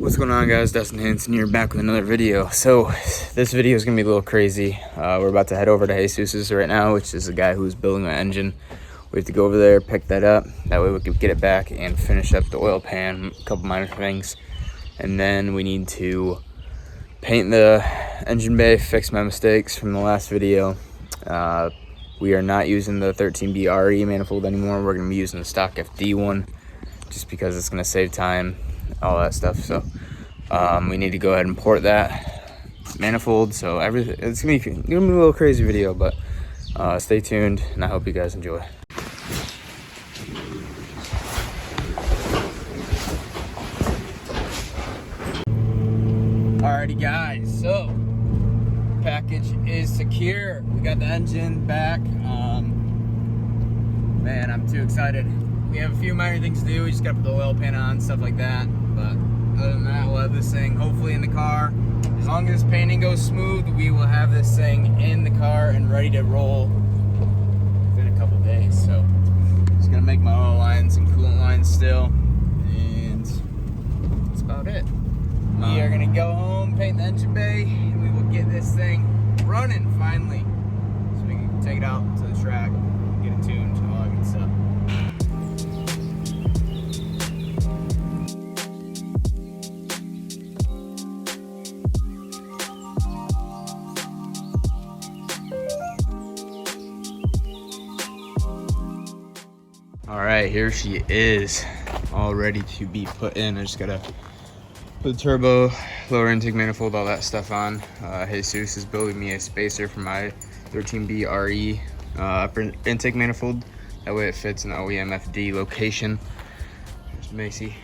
What's going on, guys? Dustin Hanson here, back with another video. So this video is gonna be a little crazy. We're about to head over to Jesus's right now, which is the guy who's building my engine. We have to go over there, pick that up, that way we can get it back and finish up the oil pan, a couple minor things, and then we need to paint the engine bay, fix my mistakes from the last video. We are not using the 13B RE manifold anymore. We're gonna be using the stock FD one, just because it's gonna save time, all that stuff. So we need to go ahead and port that manifold. So everything, it's gonna be a little crazy video, but stay tuned and I hope you guys enjoy. Alrighty guys, so package is secure. We got the engine back. Man, I'm too excited. We have a few minor things to do. We just gotta put the oil pan on, stuff like that. But other than that, we'll have this thing hopefully in the car. As long as painting goes smooth, we will have this thing in the car and ready to roll within a couple days. So just gonna make my oil lines and coolant lines still, and that's about it. We are gonna go home, paint the engine bay, and we will get this thing running finally, so we can take it out to the track, get it tuned, and all that good stuff. All right, here she is, all ready to be put in. I just gotta put the turbo, lower intake manifold, all that stuff on. Jesus is building me a spacer for my 13B RE upper intake manifold. That way it fits in the OEM FD location. There's Macy.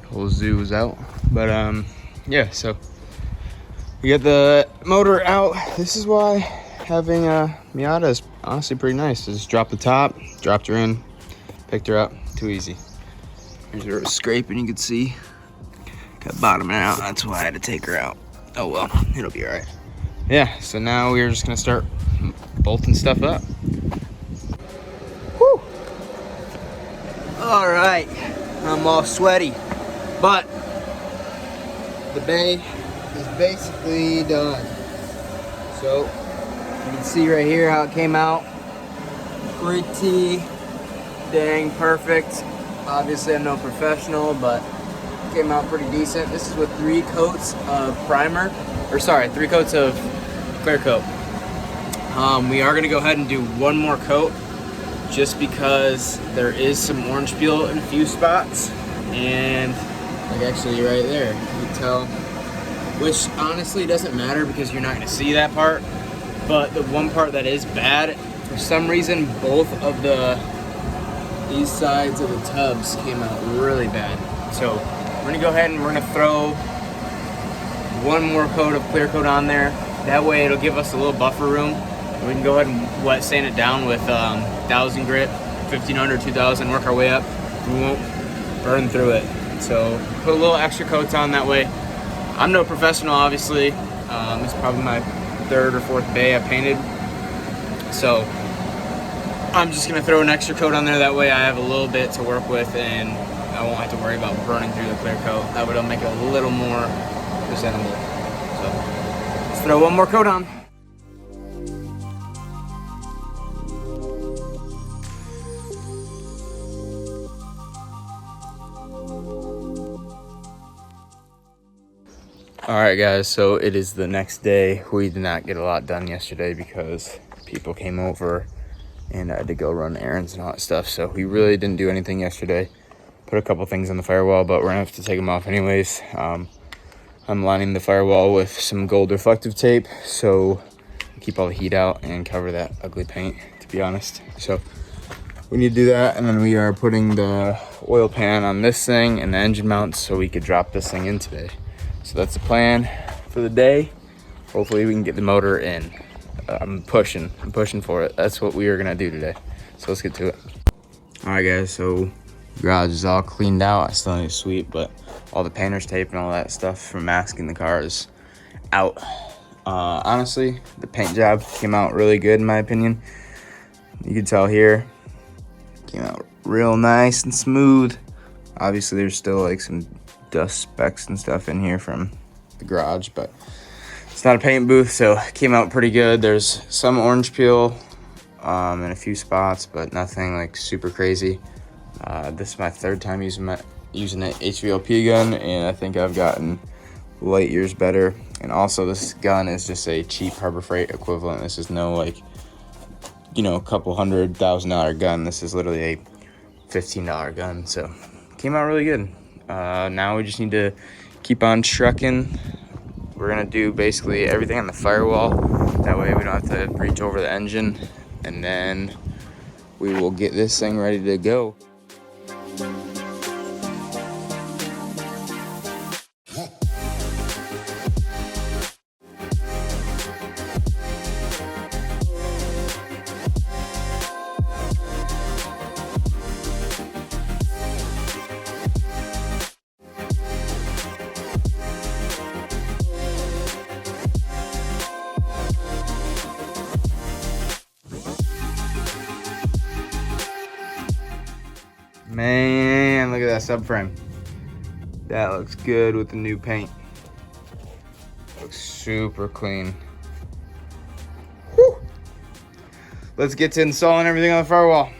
Whole zoo is out. But yeah, so we got the motor out. This is why having a Miata is honestly pretty nice. Just drop the top, dropped her in, picked her up, too easy. Here's where it was scraping, you can see. Got bottoming out, that's why I had to take her out. Oh well, it'll be all right. Yeah, so now we're just gonna start bolting stuff up. Whew. All right, I'm all sweaty, but the bay is basically done. So you can see right here how it came out. Pretty dang perfect. Obviously I'm no professional, but it came out pretty decent. This is with 3 coats of primer, or sorry, 3 coats of clear coat. We are gonna go ahead and do one more coat, just because there is some orange peel in a few spots, and like actually right there, you can tell, which honestly doesn't matter because you're not gonna see that part, but the one part that is bad, for some reason, both of these sides of the tubs came out really bad. So we're gonna go ahead and we're gonna throw one more coat of clear coat on there. That way it'll give us a little buffer room. We can go ahead and wet sand it down with 1000 grit, 1500, 2000, work our way up. We won't burn through it. So put a little extra coats on that way. I'm no professional, obviously. It's probably my 3rd or 4th bay I painted. So I'm just gonna throw an extra coat on there. That way I have a little bit to work with and I won't have to worry about burning through the clear coat. That would make it a little more presentable. So let's throw one more coat on. All right guys, so it is the next day. We did not get a lot done yesterday because people came over and I had to go run errands and all that stuff. So we really didn't do anything yesterday. Put a couple things on the firewall, but we're gonna have to take them off anyways. I'm lining the firewall with some gold reflective tape, so keep all the heat out and cover that ugly paint, to be honest. So we need to do that, and then we are putting the oil pan on this thing and the engine mounts so we could drop this thing in today. So that's the plan for the day. Hopefully we can get the motor in. I'm pushing for it. That's what we are gonna do today. So let's get to it. All right guys, so garage is all cleaned out. I still need to sweep, but all the painter's tape and all that stuff from masking the car is out. Honestly, the paint job came out really good in my opinion. You can tell here, came out real nice and smooth. Obviously there's still like some dust specks and stuff in here from the garage, but it's not a paint booth, so it came out pretty good. There's some orange peel in a few spots, but nothing like super crazy. This is my third time using an HVLP gun, and I think I've gotten light years better. And also this gun is just a cheap Harbor Freight equivalent. This is no like, you know, a couple $100,000 gun. This is literally a $15 gun, so came out really good. Now we just need to keep on trucking. We're gonna do basically everything on the firewall. That way we don't have to reach over the engine, and then we will get this thing ready to go. Man, look at that subframe. That looks good with the new paint. Looks super clean. Whew. Let's get to installing everything on the firewall.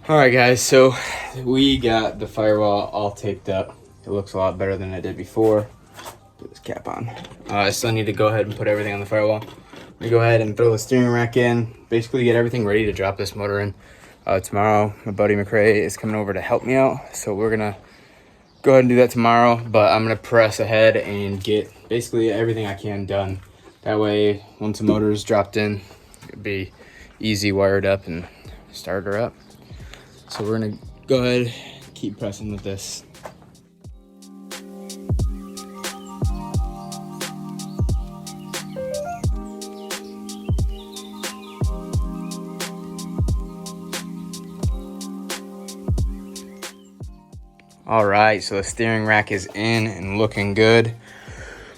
All right, guys, so we got the firewall all taped up. It looks a lot better than it did before. Put this cap on. I still need to go ahead and put everything on the firewall. We go ahead and throw the steering rack in, basically get everything ready to drop this motor in. Tomorrow, my buddy McRae is coming over to help me out, so we're gonna go ahead and do that tomorrow, but I'm gonna press ahead and get basically everything I can done. That way, once the motor is dropped in, it'll be easy wired up and start her up. So we're gonna go ahead, keep pressing with this. All right, so the steering rack is in and looking good.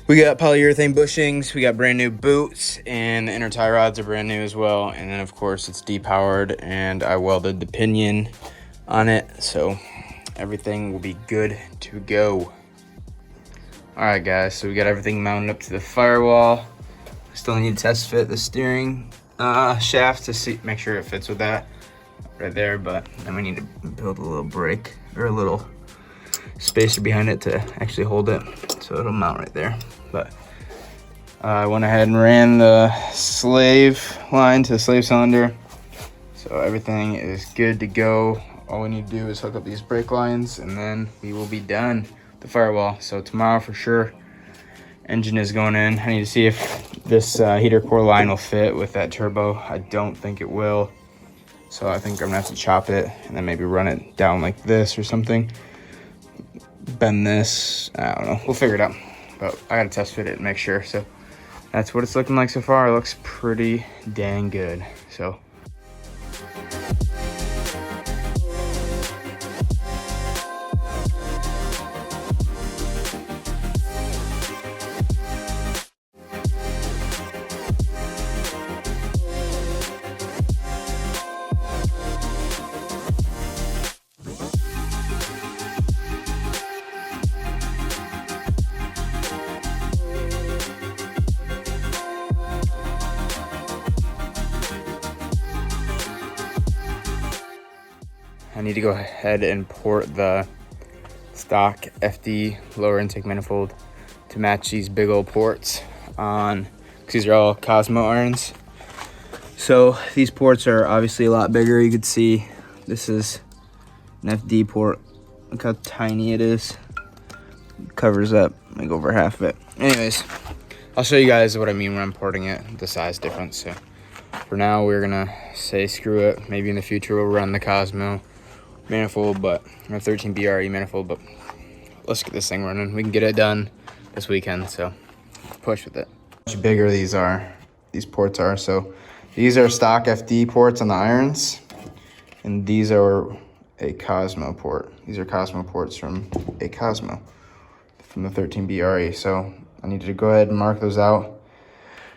We got polyurethane bushings, we got brand new boots, and the inner tie rods are brand new as well. And then of course it's depowered, and I welded the pinion on it, so everything will be good to go. All right, guys, so we got everything mounted up to the firewall. Still need to test fit the steering shaft to see, make sure it fits with that right there, but then we need to build a little brake or a little spacer behind it to actually hold it, so it'll mount right there. But I went ahead and ran the slave line to the slave cylinder, so everything is good to go. All we need to do is hook up these brake lines, and then we will be done with the firewall. So tomorrow for sure, engine is going in. I need to see if this heater core line will fit with that turbo. I don't think it will, so I think I'm gonna have to chop it and then maybe run it down like this or something. Bend this, I don't know, we'll figure it out, but I gotta test fit it and make sure. So that's what it's looking like so far. It looks pretty dang good. So I need to go ahead and port the stock FD lower intake manifold to match these big old ports on, because these are all Cosmo irons. So these ports are obviously a lot bigger. You could see this is an FD port. Look how tiny it is. It covers up like over half of it. Anyways, I'll show you guys what I mean when I'm porting it, the size difference. So for now, we're gonna say screw it. Maybe in the future we'll run the Cosmo manifold, but or 13 BRE manifold, but let's get this thing running. We can get it done this weekend, so push with it. How much bigger these ports are, so These are stock FD ports on the irons, and these are a Cosmo port. These are Cosmo ports from a Cosmo, from the 13B RE. So I needed to go ahead and mark those out,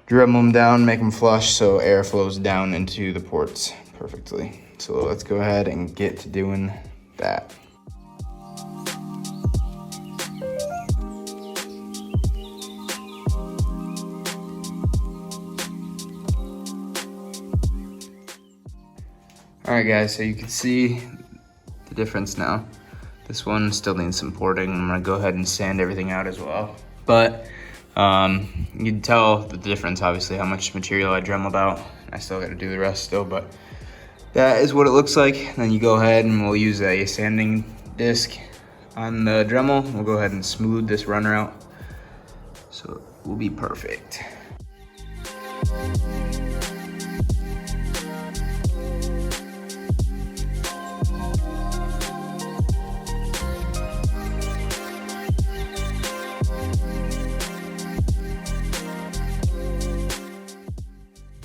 dribble them down, make them flush so air flows down into the ports perfectly. So let's go ahead and get to doing that. All right, guys, so you can see the difference now. This one still needs some porting. I'm gonna go ahead and sand everything out as well. But you can tell the difference, obviously, how much material I dremeled out. I still gotta do the rest still, but that is what it looks like. Then you go ahead and we'll use a sanding disc on the Dremel. We'll go ahead and smooth this runner out, so it will be perfect.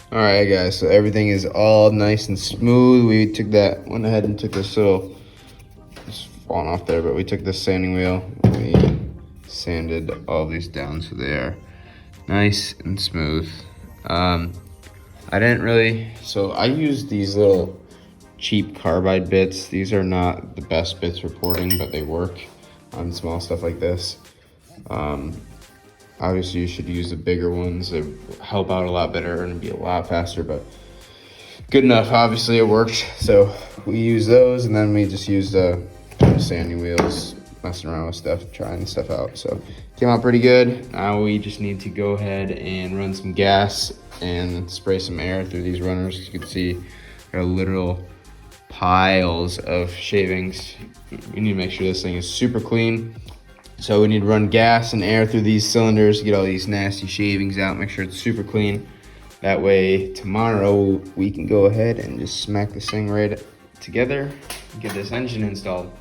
All right, guys, so everything is all nice and smooth. We took that, went ahead and took this little, it's falling off there, but we took this sanding wheel and we sanded all these down so they are nice and smooth. I didn't really, so I used these little cheap carbide bits. These are not the best bits for porting, but they work on small stuff like this. Obviously, you should use the bigger ones. They help out a lot better and be a lot faster, but good enough. Obviously, it worked. So we use those, and then we just used sanding wheels, messing around with stuff, trying stuff out. So came out pretty good. Now we just need to go ahead and run some gas and spray some air through these runners. You can see there are literal piles of shavings. We need to make sure this thing is super clean. So we need to run gas and air through these cylinders to get all these nasty shavings out, make sure it's super clean. That way tomorrow we can go ahead and just smack this thing right together and get this engine installed.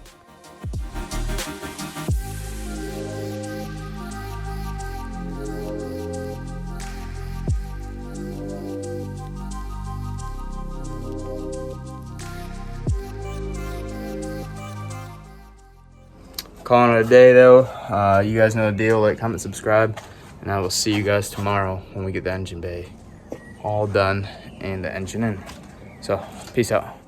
Calling it a day though. You guys know the deal. Like, comment, subscribe, and I will see you guys tomorrow when we get the engine bay all done and the engine in. So peace out.